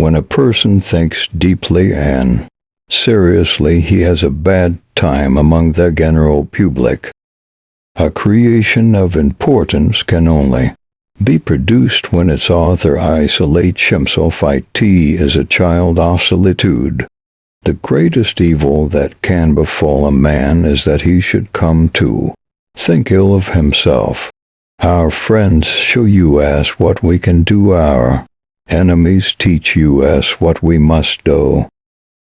When a person thinks deeply and seriously, he has a bad time among the general public. A creation of importance can only be produced when its author isolates himself. It is a child of solitude. The greatest evil that can befall a man is that he should come to think ill of himself. Our friends show us what we can do. Our enemies teach us what we must do.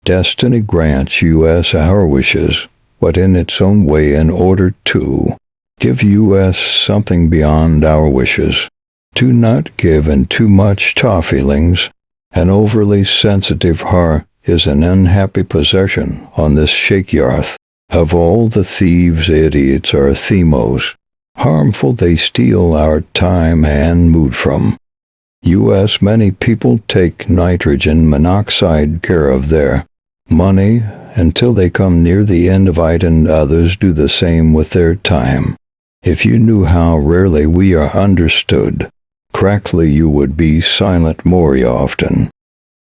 Destiny grants us our wishes, but in its own way, in order to give us something beyond our wishes. Do not give in too much to feelings. An overly sensitive heart is an unhappy possession on this shaky earth. Of all the thieves, idiots are the most harmful. They steal our time and mood from us. Many people take nitrogen monoxide care of their money until they come near the end of it, and others do the same with their time. If you knew how rarely we are understood correctly, you would be silent more often.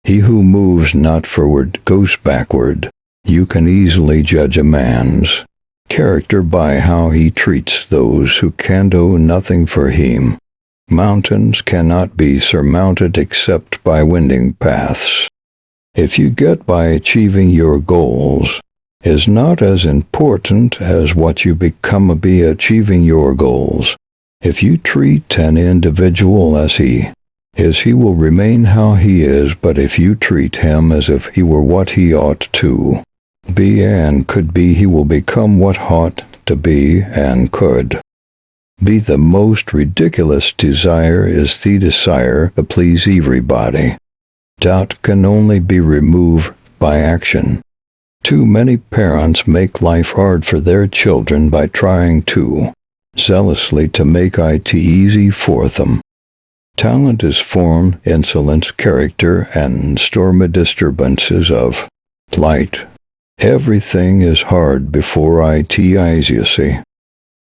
He who moves not forward goes backward. You can easily judge a man's character by how he treats those who can do nothing for him. Mountains cannot be surmounted except by winding paths. If you get by achieving your goals, is not as important as what you become by achieving your goals. If you treat an individual as he is, he will remain how he is, but if you treat him as if he were what he ought to be and could be, he will become what ought to be and could be. The most ridiculous desire is the desire to please everybody. Doubt can only be removed by action. Too many parents make life hard for their children by trying too zealously to make it easy for them. Talent is form, insolence, character, and stormy disturbances of light. Everything is hard before it is easy.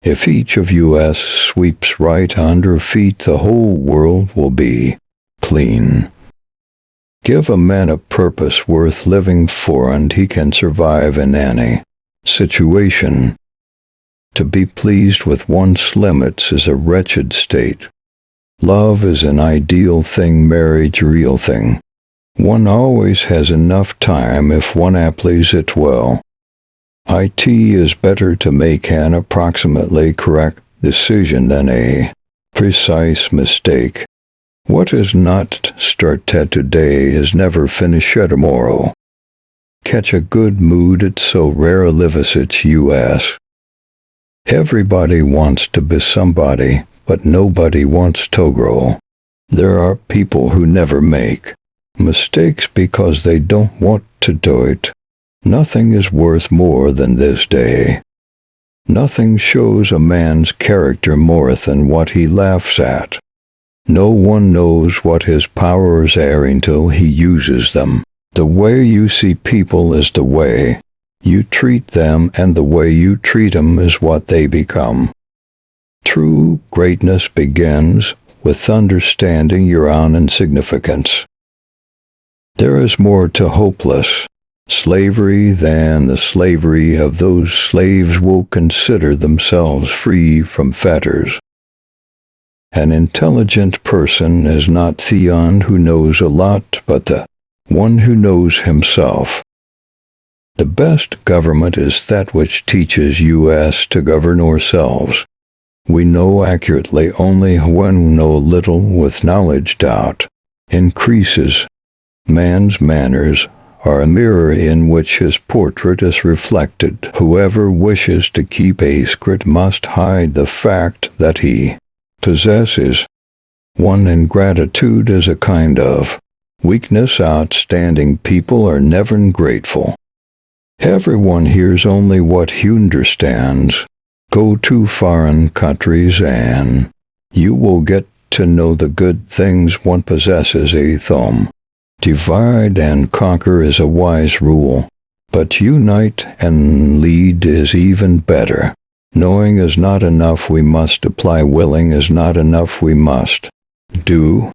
If each of us sweeps right under feet, the whole world will be clean. Give a man a purpose worth living for, and he can survive in any situation. To be pleased with one's limits is a wretched state. Love is an ideal thing, marriage a real thing. One always has enough time if one applies it well. It is better to make an approximately correct decision than a precise mistake. What is not started today is never finished tomorrow. Catch a good mood, it's so rare a live us. Everybody wants to be somebody, but nobody wants to grow. There are people who never make mistakes because they don't want to do it. Nothing is worth more than this day. Nothing shows a man's character more than what he laughs at. No one knows what his powers are until he uses them. The way you see people is the way you treat them, and the way you treat them is what they become. True greatness begins with understanding your own insignificance. There is more to hopeless slavery than the slavery of those slaves who consider themselves free from fetters. An intelligent person is not the one who knows a lot, but the one who knows himself. The best government is that which teaches us to govern ourselves. We know accurately only when we know little. With knowledge, doubt increases. Man's manners are a mirror in which his portrait is reflected. Whoever wishes to keep a secret must hide the fact that he possesses one. Ingratitude is a kind of weakness. Outstanding people are never ungrateful. Everyone hears only what he understands. Go to foreign countries and you will get to know the good things one possesses. A thumb. Divide and conquer is a wise rule, but unite and lead is even better. Knowing is not enough, we must apply. Willing is not enough, we must do.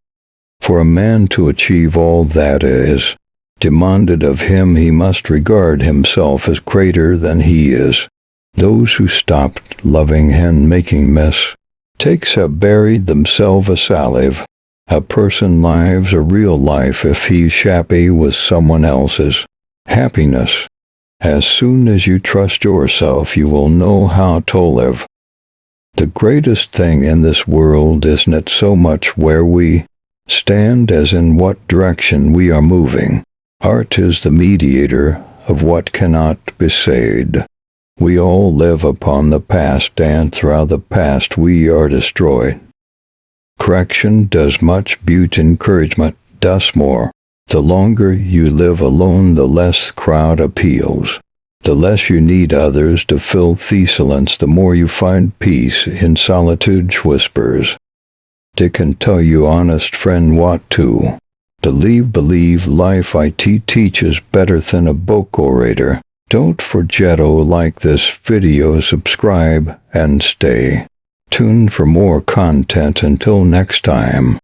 For a man to achieve all that is demanded of him, he must regard himself as greater than he is. Those who stopped loving and making mess takes have buried themselves a salive. A person lives a real life if he's happy with someone else's happiness. As soon as you trust yourself, you will know how to live. The greatest thing in this world isn't so much where we stand as in what direction we are moving. Art is the mediator of what cannot be said. We all live upon the past, and throughout the past we are destroyed. Correction does much, beauty encouragement does more. The longer you live alone, the less crowd appeals. The less you need others to fill the silence, the more you find peace in solitude's whispers. They can tell you, honest friend, what to believe life teaches better than a book orator. Don't forget to like this video, subscribe, and stay tuned for more content. Until next time.